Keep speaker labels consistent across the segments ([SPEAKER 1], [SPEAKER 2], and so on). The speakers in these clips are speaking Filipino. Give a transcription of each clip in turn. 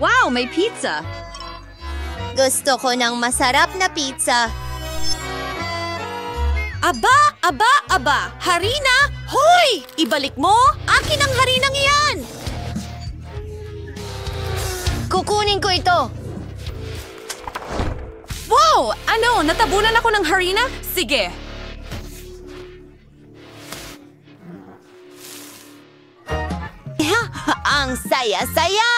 [SPEAKER 1] Wow, may pizza!
[SPEAKER 2] Gusto ko ng masarap na pizza.
[SPEAKER 3] Aba! Harina! Hoy! Ibalik mo! Akin ang harinang iyan!
[SPEAKER 2] Kukunin ko ito.
[SPEAKER 3] Wow! Ano? Natabunan ako ng harina? Sige!
[SPEAKER 2] Ang saya-saya!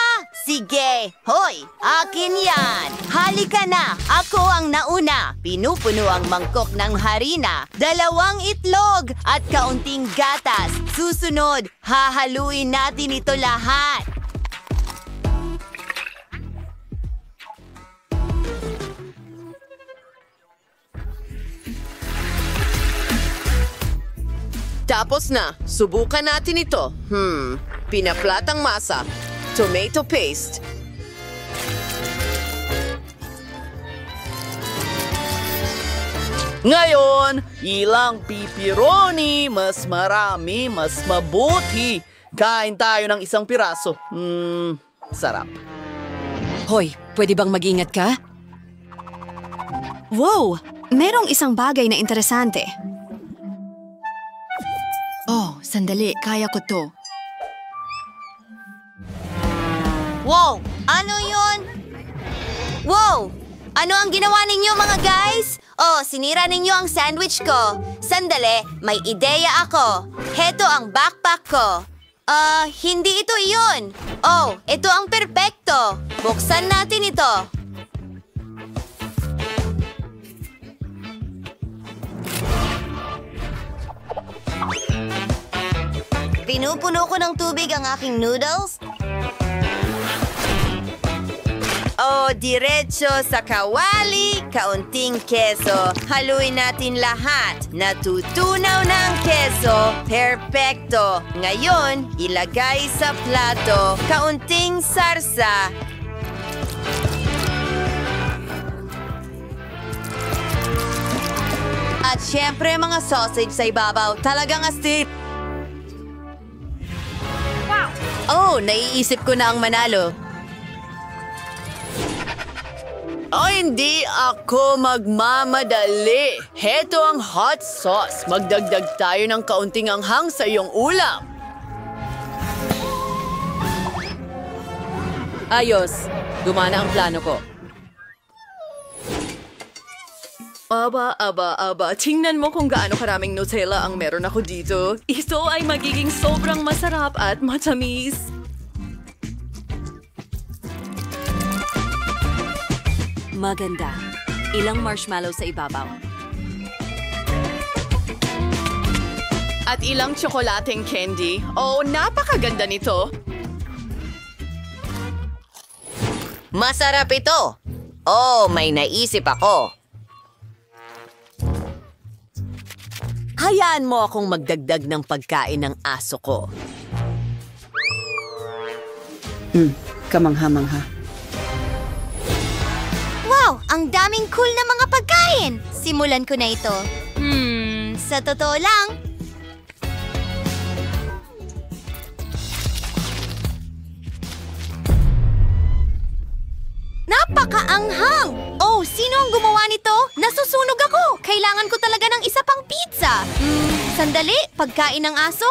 [SPEAKER 2] Sige! Hoy! Akin yan! Halika na! Ako ang nauna! Pinupuno ang mangkok ng harina, 2 itlog, at kaunting gatas. Susunod, hahaluin natin ito lahat.
[SPEAKER 4] Tapos na. Subukan natin ito. Pinaplatang masa. Tomato paste.
[SPEAKER 5] Ngayon, ilang pepperoni, mas marami, mas mabuti. Kain tayo ng 1 piraso. Sarap.
[SPEAKER 3] Hoy, pwede bang mag-ingat ka?
[SPEAKER 1] Wow! Merong isang bagay na interesante. Oh, sandali. Kaya ko to.
[SPEAKER 2] Wow! Ano yun? Wow! Ano ang ginawa ninyo mga guys? Oh, sinira ninyo ang sandwich ko. Sandali, may ideya ako. Heto ang backpack ko. Hindi ito iyon. Oh, ito ang perpekto. Buksan natin ito. Pinupuno ko ng tubig ang aking noodles. O, diretso sa kawali, kaunting keso. Haluin natin lahat. Natutunaw ng keso. Perpekto. Ngayon, ilagay sa plato. Kaunting sarsa. At syempre mga sausage sa ibabaw. Talagang astig. Wow! Oh, naiisip ko na ang manalo.
[SPEAKER 5] O hindi ako magmamadali. Heto ang hot sauce. Magdagdag tayo ng kaunting anghang sa iyong ulam.
[SPEAKER 3] Ayos. Gumana ang plano ko.
[SPEAKER 5] Aba. Tingnan mo kung gaano karaming Nutella ang meron ako dito. Ito ay magiging sobrang masarap at matamis.
[SPEAKER 3] Maganda. Ilang marshmallow sa ibabaw.
[SPEAKER 5] At ilang tsokolateng candy. Oh, napakaganda nito.
[SPEAKER 2] Masarap ito. Oh, may naisip ako. Hayaan mo akong magdagdag ng pagkain ng aso ko.
[SPEAKER 1] Kamangha-mangha.
[SPEAKER 2] Wow! Ang daming cool na mga pagkain! Simulan ko na ito. Sa totoo lang. Napakaanghang! Oh, sino ang gumawa nito? Nasusunog ako! Kailangan ko talaga ng isa pang pizza. Sandali, pagkain ng aso?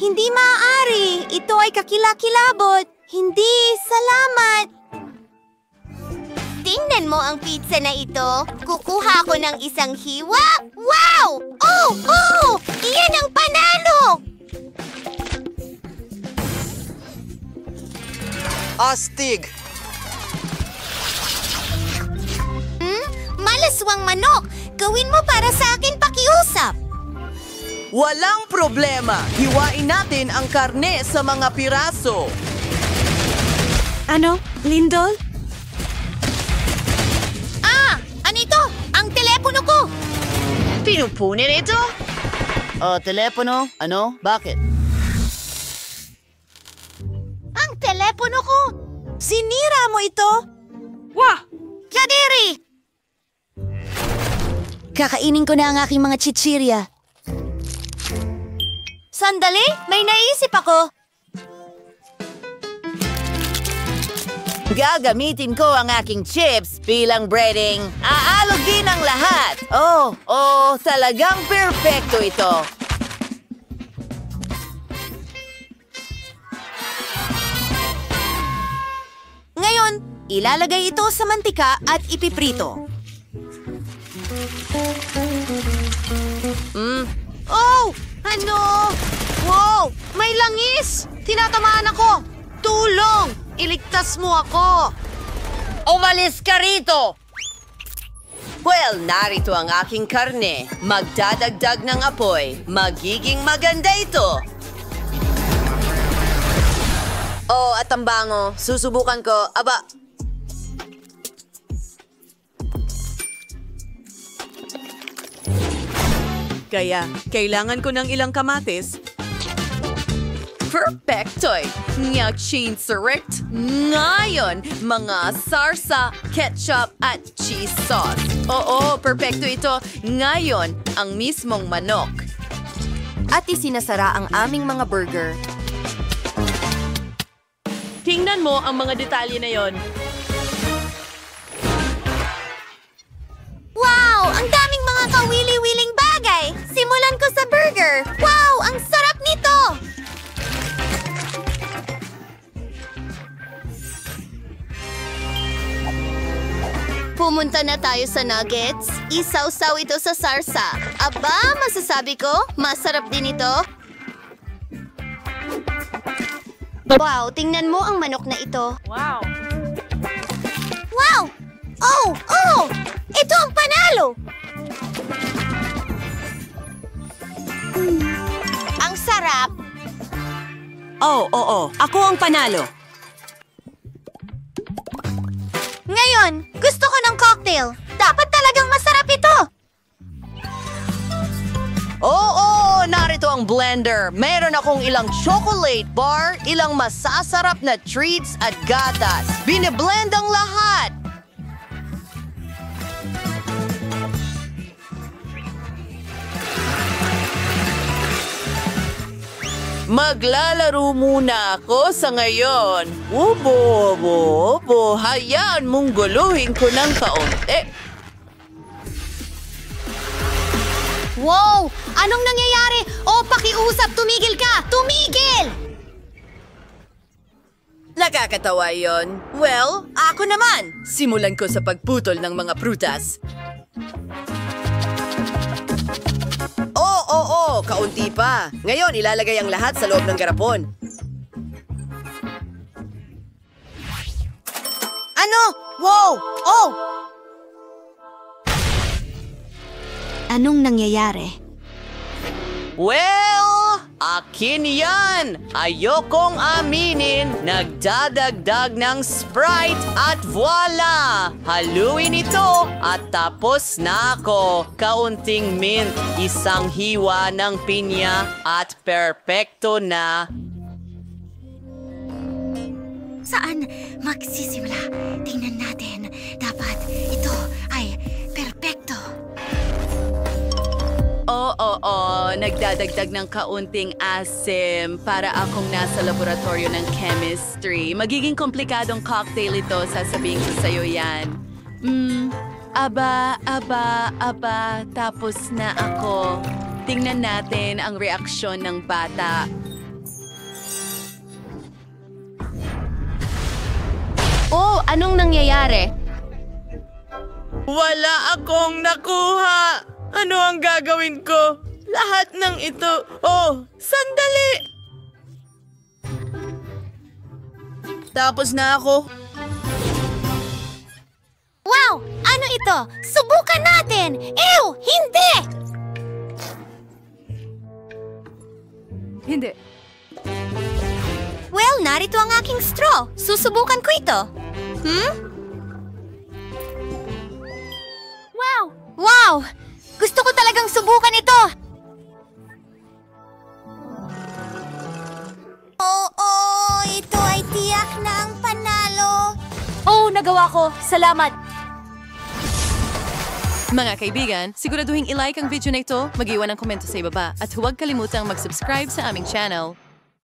[SPEAKER 2] Hindi maaari. Ito ay kakilakilabot. Hindi, salamat. Tingnan mo ang pizza na ito. Kukuha ko ng isang hiwa. Wow! Oh! Iyan ang panalo!
[SPEAKER 4] Astig!
[SPEAKER 2] Malaswang manok. Gawin mo para sa akin pakiusap.
[SPEAKER 5] Walang problema. Hiwain natin ang karne sa mga piraso.
[SPEAKER 1] Ano? Lindol?
[SPEAKER 2] Ano ito? Ang telepono ko!
[SPEAKER 5] Pinupunin ito? Telepono? Ano? Bakit?
[SPEAKER 2] Ang telepono ko!
[SPEAKER 3] Sinira mo ito?
[SPEAKER 2] Kadiri! Kakainin ko na ang aking mga chichirya. Sandali, may naisip ako. Gagamitin ko ang aking chips bilang breading. Aalugin ang lahat. Talagang perpekto ito. Ngayon, ilalagay ito sa mantika at ipiprito. Oh! Ano? Wow! May langis! Tinatamaan ako! Tulong! Iligtas mo ako! Umalis ka rito! Well, narito ang aking karne. Magdadagdag ng apoy. Magiging maganda ito. Oh, at ang bango. Susubukan ko. Aba,
[SPEAKER 5] Kaya, kailangan ko ng ilang kamatis. Perfectoy! Nga chinserict! Ngayon, mga sarsa, ketchup at cheese sauce. Oo, perfecto ito. Ngayon, ang mismong manok.
[SPEAKER 2] at isinasara ang aming mga burger.
[SPEAKER 5] Tingnan mo ang mga detalye na yon.
[SPEAKER 2] Wow! Ang daming mga kawili-wiling bagay! Simulan ko sa burger! Wow! Ang sarap nito! Pumunta na tayo sa nuggets. Isaw-saw ito sa sarsa. Aba, masasabi ko, masarap din ito. Wow, tingnan mo ang manok na ito.
[SPEAKER 5] Wow!
[SPEAKER 2] Wow! Oh! Oh! Ito ang panalo! Ang sarap!
[SPEAKER 3] Oo. Ako ang panalo.
[SPEAKER 2] Ngayon, gusto ko ng cocktail. Dapat talagang masarap ito! Oo! Narito ang blender. Meron akong ilang chocolate bar, ilang masasarap na treats at gatas. Bine-blend ang lahat! Maglalaro muna ako sa ngayon. Obo. Hayaan mong guluhin ko ng kaunti. Wow! Anong nangyayari? O, pakiusap! Tumigil ka! Tumigil! Nakakatawa yon. Well, ako naman. Simulan ko sa pagputol ng mga prutas. Oo, kaunti pa. Ngayon, ilalagay ang lahat sa loob ng garapon. Ano? Wow! Oh!
[SPEAKER 1] Anong nangyayari?
[SPEAKER 2] Well, akin yan! Ayokong aminin, nagdadagdag ng Sprite at voila! Haluin ito at tapos na ako. Kaunting mint, isang hiwa ng pinya at perpekto na.
[SPEAKER 6] Saan magsisimula? Tingnan natin. Dapat ito ay perpekto.
[SPEAKER 5] Oo, nagdadagdag ng kaunting asim para akong nasa laboratorio ng chemistry. Magiging komplikadong cocktail ito, sasabihin ko sa'yo yan. Aba, tapos na ako. Tingnan natin ang reaksyon ng bata.
[SPEAKER 1] Oh, anong nangyayari?
[SPEAKER 5] Wala akong nakuha! Ano ang gagawin ko? Lahat ng ito. Oh, sandali! Tapos na ako.
[SPEAKER 6] Wow! Ano ito? Subukan natin! Ew! Hindi!
[SPEAKER 5] Hindi.
[SPEAKER 2] Well, narito ang aking straw. Susubukan ko ito. Wow! Gusto ko talagang subukan ito! Oo, ito ay tiyak na ang panalo.
[SPEAKER 3] Oh, nagawa ko. Salamat.
[SPEAKER 7] Mga kaibigan, siguraduhin i-like ang video na ito, mag-iwan ng komento sa ibaba, at huwag kalimutang mag-subscribe sa aming channel.